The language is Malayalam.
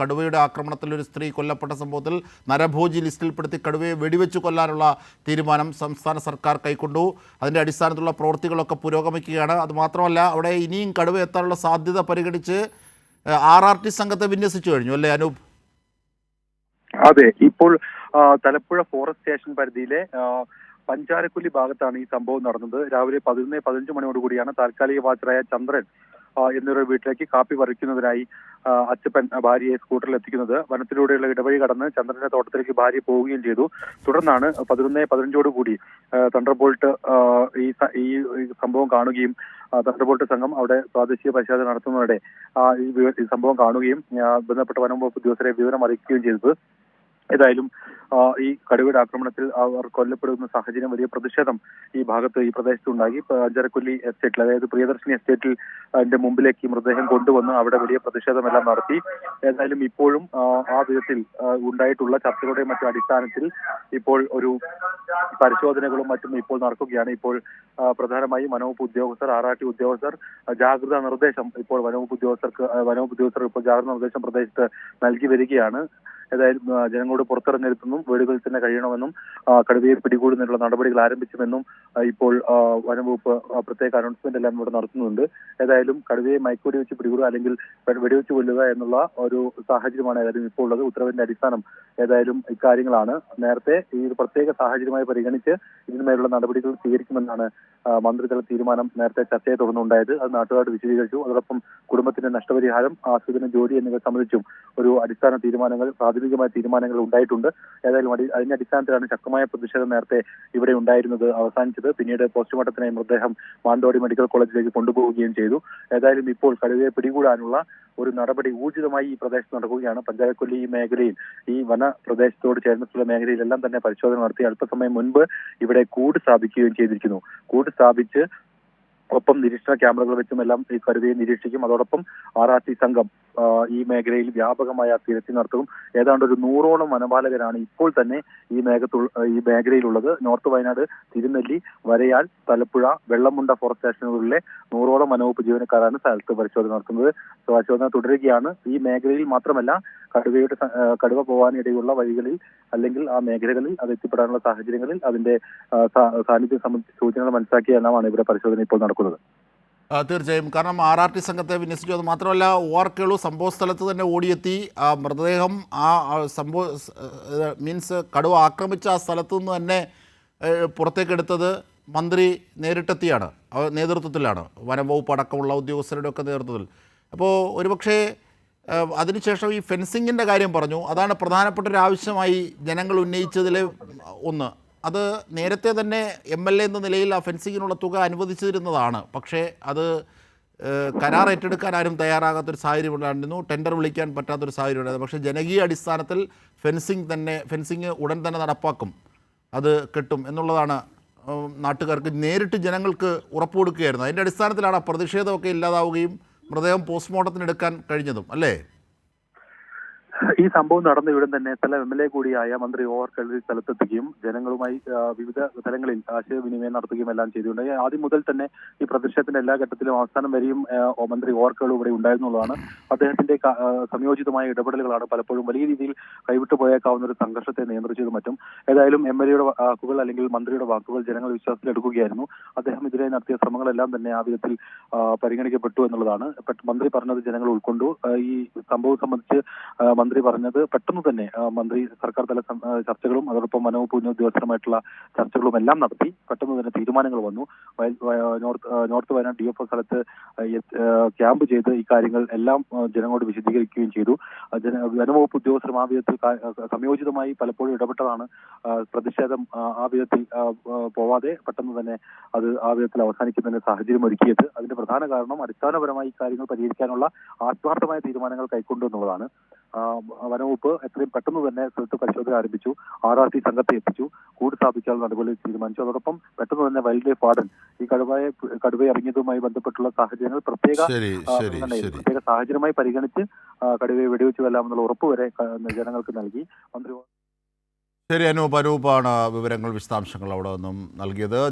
കടുവയുടെ ആക്രമണത്തിൽ ഒരു സ്ത്രീ കൊല്ലപ്പെട്ട സംഭവത്തിൽ നരഭോജി ലിസ്റ്റിൽപ്പെടുത്തി കടുവയെ വെടിവെച്ച് കൊല്ലാനുള്ള തീരുമാനം സംസ്ഥാന സർക്കാർ കൈക്കൊണ്ടു. അതിൻ്റെ അടിസ്ഥാനത്തിലുള്ള പ്രവൃത്തികളൊക്കെ പുരോഗമിക്കുകയാണ്. അതുമാത്രമല്ല, അവിടെ ഇനിയും കടുവ എത്താനുള്ള സാധ്യത പരിഗണിച്ച് RRT സംഘത്തെ വിന്യസിച്ചു കഴിഞ്ഞു അല്ലേ അനൂപ്? അതെ, ഇപ്പോൾ തലപ്പുഴ ഫോറസ്റ്റ് സ്റ്റേഷൻ പരിധിയിലെ പഞ്ചാരക്കുല്ലി ഭാഗത്താണ് ഈ സംഭവം നടന്നത്. രാവിലെ 11:15 മണിയോടുകൂടിയാണ് താൽക്കാലിക വാച്ചറായ ചന്ദ്രൻ എന്നിവരുടെ വീട്ടിലേക്ക് കാപ്പി പറിക്കുന്നതിനായി അച്ഛപ്പൻ ഭാര്യയെ സ്കൂട്ടറിൽ എത്തിക്കുന്നത്. വനത്തിലൂടെയുള്ള ഇടവഴി കടന്ന് ചന്ദ്രന്റെ തോട്ടത്തിലേക്ക് ഭാര്യ പോവുകയും ചെയ്തു. തുടർന്നാണ് 11:15 തണ്ടർബോൾട്ട് ഈ സംഭവം കാണുകയും തണ്ടർബോൾട്ട് സംഘം അവിടെ പ്രാദേശിക പരിശോധന നടത്തുന്നതിനിടെ ഈ സംഭവം കാണുകയും ബന്ധപ്പെട്ട വനം വകുപ്പ് ഉദ്യോഗസ്ഥരെ വിവരം അറിയിക്കുകയും ചെയ്തത്. ഏതായാലും ഈ കടുവയുടെ ആക്രമണത്തിൽ അവർ കൊല്ലപ്പെടുന്ന സാഹചര്യം വലിയ പ്രതിഷേധം ഈ പ്രദേശത്തുണ്ടായി. പഞ്ചാരക്കുല്ലി എസ്റ്റേറ്റിൽ, അതായത് പ്രിയദർശിനി എസ്റ്റേറ്റിൽ അതിന്റെ മുമ്പിലേക്ക് മൃതദേഹം കൊണ്ടുവന്ന് അവിടെ വലിയ പ്രതിഷേധമെല്ലാം നടത്തി. ഏതായാലും ഇപ്പോഴും ആ വിധത്തിൽ ഉണ്ടായിട്ടുള്ള ചർച്ചകളുടെ മറ്റു അടിസ്ഥാനത്തിൽ ഇപ്പോൾ ഒരു പരിശോധനകളും മറ്റും ഇപ്പോൾ നടക്കുകയാണ്. ഇപ്പോൾ പ്രധാനമായും വനവകുപ്പ് ഉദ്യോഗസ്ഥർ, RRT ഉദ്യോഗസ്ഥർ ജാഗ്രതാ നിർദ്ദേശം ഇപ്പോൾ വനവകുപ്പ് ഉദ്യോഗസ്ഥർ ഇപ്പോൾ ജാഗ്രതാ നിർദ്ദേശം പ്രദേശത്ത് നൽകി വരികയാണ്. ഏതായാലും ജനങ്ങളോട് പുറത്തിറങ്ങരുതെന്നും വീടുകളിൽ തന്നെ കഴിയണമെന്നും കടുവയെ പിടികൂടുന്നതിനുള്ള നടപടികൾ ആരംഭിച്ചുമെന്നും ഇപ്പോൾ വനംവകുപ്പ് പ്രത്യേക അനൗൺസ്മെന്റ് എല്ലാം ഇവിടെ നടത്തുന്നുണ്ട്. ഏതായാലും കടുവയെ മയക്കുവെടി വെച്ച് പിടികൂടുക അല്ലെങ്കിൽ വെടിവെച്ച് കൊല്ലുക എന്നുള്ള ഒരു സാഹചര്യമാണ് ഏതായാലും ഇപ്പോൾ ഉള്ളത്. ഉത്തരവിന്റെ അടിസ്ഥാനം ഏതായാലും ഇക്കാര്യങ്ങളാണ്. നേരത്തെ ഈ ഒരു പ്രത്യേക സാഹചര്യമായി പരിഗണിച്ച് ഇതിന്മേലുള്ള നടപടികൾ സ്വീകരിക്കുമെന്നാണ് മന്ത്രിതല തീരുമാനം നേരത്തെ ചർച്ചയെ തുടർന്നുണ്ടായത്. അത് നാട്ടുകാരോട് വിശദീകരിച്ചു. അതോടൊപ്പം കുടുംബത്തിന്റെ നഷ്ടപരിഹാരം, ആശ്രിതന ജോലി എന്നിവ സംബന്ധിച്ചും ഒരു അടിസ്ഥാന പ്രാഥമികമായ തീരുമാനങ്ങൾ ഉണ്ടായിട്ടുണ്ട്. ഏതായാലും അതിന്റെ അടിസ്ഥാനത്തിലാണ് ശക്തമായ പ്രതിഷേധം നേരത്തെ ഇവിടെ ഉണ്ടായിരുന്നത് അവസാനിച്ചത്. പിന്നീട് പോസ്റ്റ്മോർട്ടത്തിനായി മൃതദേഹം മാനന്തവാടി മെഡിക്കൽ കോളേജിലേക്ക് കൊണ്ടുപോവുകയും ചെയ്തു. ഏതായാലും ഇപ്പോൾ കടുവയെ പിടികൂടാനുള്ള ഒരു നടപടി ഊർജിതമായി ഈ പ്രദേശത്ത് നടക്കുകയാണ്. പഞ്ചാരക്കൊല്ലി ഈ മേഖലയിൽ, ഈ വന പ്രദേശത്തോട് ചേർന്നിട്ടുള്ള മേഖലയിലെല്ലാം തന്നെ പരിശോധന നടത്തി അല്പസമയം മുൻപ് ഇവിടെ കൂട് സ്ഥാപിക്കുകയും ചെയ്തിരിക്കുന്നു. കൂട് സ്ഥാപിച്ച് ഒപ്പം നിരീക്ഷണ ക്യാമറകൾ വെച്ചുമെല്ലാം ഈ കടുവയെ നിരീക്ഷിക്കും. അതോടൊപ്പം RRT സംഘം ഈ മേഖലയിൽ വ്യാപകമായ തിരച്ചിൽ നടത്തും. ഏതാണ്ട് ഒരു 100ഓളം വനപാലകരാണ് ഇപ്പോൾ തന്നെ ഈ മേഖലയിലുള്ളത്. നോർത്ത് വയനാട്, തിരുനെല്ലി, വരയാൽ, തലപ്പുഴ, വെള്ളമുണ്ട ഫോറസ്റ്റ് സ്റ്റേഷനുകളിലെ 100ഓളം വനവകുപ്പ് ജീവനക്കാരാണ് സ്ഥലത്ത് പരിശോധന നടത്തുന്നത്. പരിശോധന തുടരുകയാണ്. ഈ മേഖലയിൽ മാത്രമല്ല, കടുവ പോകാനിടയുള്ള വഴികളിൽ അല്ലെങ്കിൽ ആ മേഖലകളിൽ അത് എത്തിപ്പെടാനുള്ള സാഹചര്യങ്ങളിൽ അതിന്റെ സാന്നിധ്യം സംബന്ധിച്ച സൂചനകൾ മനസ്സിലാക്കിയ എല്ലാമാണ് ഇവിടെ പരിശോധന ഇപ്പോൾ നടക്കുന്നത്. തീർച്ചയായും. കാരണം RRT സംഘത്തെ വിന്യസിച്ചു. അത് മാത്രമല്ല, OR സംഭവ സ്ഥലത്ത് തന്നെ ഓടിയെത്തി ആ മൃതദേഹം കടുവ ആക്രമിച്ച ആ സ്ഥലത്തു നിന്ന് തന്നെ പുറത്തേക്കെടുത്തത് മന്ത്രി നേരിട്ടെത്തിയാണ്, നേതൃത്വത്തിലാണ്, വനംവകുപ്പ് അടക്കമുള്ള ഉദ്യോഗസ്ഥരുടെ ഒക്കെ നേതൃത്വത്തിൽ. അപ്പോൾ ഒരുപക്ഷെ അതിനുശേഷം ഈ ഫെൻസിങ്ങിൻ്റെ കാര്യം പറഞ്ഞു. അതാണ് പ്രധാനപ്പെട്ട ഒരു ആവശ്യമായി ജനങ്ങൾ ഉന്നയിച്ചതിൽ ഒന്ന്. അത് നേരത്തെ തന്നെ MLA എന്ന നിലയിൽ ആ ഫെൻസിങ്ങിനുള്ള തുക അനുവദിച്ചിരുന്നതാണ്. പക്ഷേ അത് കരാർ ഏറ്റെടുക്കാൻ ആരും തയ്യാറാകാത്തൊരു സാഹചര്യം ഉണ്ടായിരുന്നു. ടെൻഡർ വിളിക്കാൻ പറ്റാത്തൊരു സാഹചര്യം ഉണ്ടായിരുന്നു. പക്ഷേ ജനകീയ അടിസ്ഥാനത്തിൽ ഫെൻസിങ് ഉടൻ തന്നെ നടപ്പാക്കും, അത് കിട്ടും എന്നുള്ളതാണ് നാട്ടുകാർക്ക്, നേരിട്ട് ജനങ്ങൾക്ക് ഉറപ്പ് കൊടുക്കുകയായിരുന്നു. അതിൻ്റെ അടിസ്ഥാനത്തിലാണ് ആ പ്രതിഷേധമൊക്കെ ഇല്ലാതാവുകയും മൃതദേഹം പോസ്റ്റ്മോർട്ടത്തിനെടുക്കാൻ കഴിഞ്ഞതും അല്ലേ? ഈ സംഭവം നടന്ന ഉടൻ തന്നെ MLA കൂടിയായ മന്ത്രി OR സ്ഥലത്തെത്തുകയും ജനങ്ങളുമായി വിവിധ തലങ്ങളിൽ ആശയവിനിമയം നടത്തുകയും എല്ലാം ചെയ്തുകൊണ്ട് ആദ്യം മുതൽ തന്നെ ഈ പ്രതിഷേധത്തിന്റെ എല്ലാ ഘട്ടത്തിലും അവസാനം വരെയും മന്ത്രി OR ഇവിടെ ഉണ്ടായിരുന്നുള്ളതാണ്. അദ്ദേഹത്തിന്റെ സംയോജിതമായ ഇടപെടലുകളാണ് പലപ്പോഴും വലിയ രീതിയിൽ കൈവിട്ടു പോയേക്കാവുന്ന ഒരു സംഘർഷത്തെ നിയന്ത്രിച്ചതും മറ്റും. ഏതായാലും MLAയുടെ വാക്കുകൾ അല്ലെങ്കിൽ മന്ത്രിയുടെ വാക്കുകൾ ജനങ്ങൾ വിശ്വാസത്തിലെടുക്കുകയായിരുന്നു. അദ്ദേഹം ഇതിനെ നടത്തിയ ശ്രമങ്ങളെല്ലാം തന്നെ ആ വിധത്തിൽ പരിഗണിക്കപ്പെട്ടു എന്നുള്ളതാണ്. മന്ത്രി പറഞ്ഞത് ജനങ്ങൾ ഉൾക്കൊണ്ടു. ഈ സംഭവം സംബന്ധിച്ച് മന്ത്രി പറഞ്ഞത് പെട്ടെന്ന് തന്നെ മന്ത്രി സർക്കാർ തല ചർച്ചകളും അതോടൊപ്പം വനവകുപ്പ് ഉദ്യോഗസ്ഥരുമായിട്ടുള്ള ചർച്ചകളും എല്ലാം നടത്തി. പെട്ടെന്ന് തന്നെ തീരുമാനങ്ങൾ വന്നു. നോർത്ത് വയനാട് DFO സ്ഥലത്ത് ക്യാമ്പ് ചെയ്ത് ഈ കാര്യങ്ങൾ എല്ലാം ജനങ്ങളോട് വിശദീകരിക്കുകയും ചെയ്തു. വനവകുപ്പ് ഉദ്യോഗസ്ഥരും ആ വിധത്തിൽ സംയോജിതമായി പലപ്പോഴും ഇടപെട്ടതാണ് പ്രതിഷേധം ആ വിധത്തിൽ പോവാതെ പെട്ടെന്ന് തന്നെ അത് ആ വിധത്തിൽ അവസാനിക്കുന്നതിന് സാഹചര്യം ഒരുക്കിയത്. അതിന്റെ പ്രധാന കാരണം അടിസ്ഥാനപരമായി ഈ കാര്യങ്ങൾ പരിഹരിക്കാനുള്ള ആത്മാർത്ഥമായ തീരുമാനങ്ങൾ കൈക്കൊണ്ടു എന്നുള്ളതാണ്. വനവകുപ്പ് എത്രയും പെട്ടെന്ന് തന്നെ സ്ഥലത്ത് പരിശോധന ആരംഭിച്ചു. RRT സംഘത്തെ എത്തിച്ചു. കൂട് സ്ഥാപിക്കാനുള്ള നടപടി തീരുമാനിച്ചു. അതോടൊപ്പം പെട്ടെന്ന് തന്നെ വൈൽഡ് ലൈഫ് വാർഡൻ ഈ കടുവയെ ഇറങ്ങിയതുമായി ബന്ധപ്പെട്ടുള്ള സാഹചര്യങ്ങൾ പ്രത്യേക സാഹചര്യമായി പരിഗണിച്ച് കടുവയെ വെടിവെച്ചു കൊല്ലാമെന്നുള്ള ഉറപ്പ് വരെ ജനങ്ങൾക്ക് നൽകി മന്ത്രി. ശരി, അനൂപാണ് വിവരങ്ങൾ, വിശദാംശങ്ങൾ അവിടെ നിന്നും നൽകിയത്.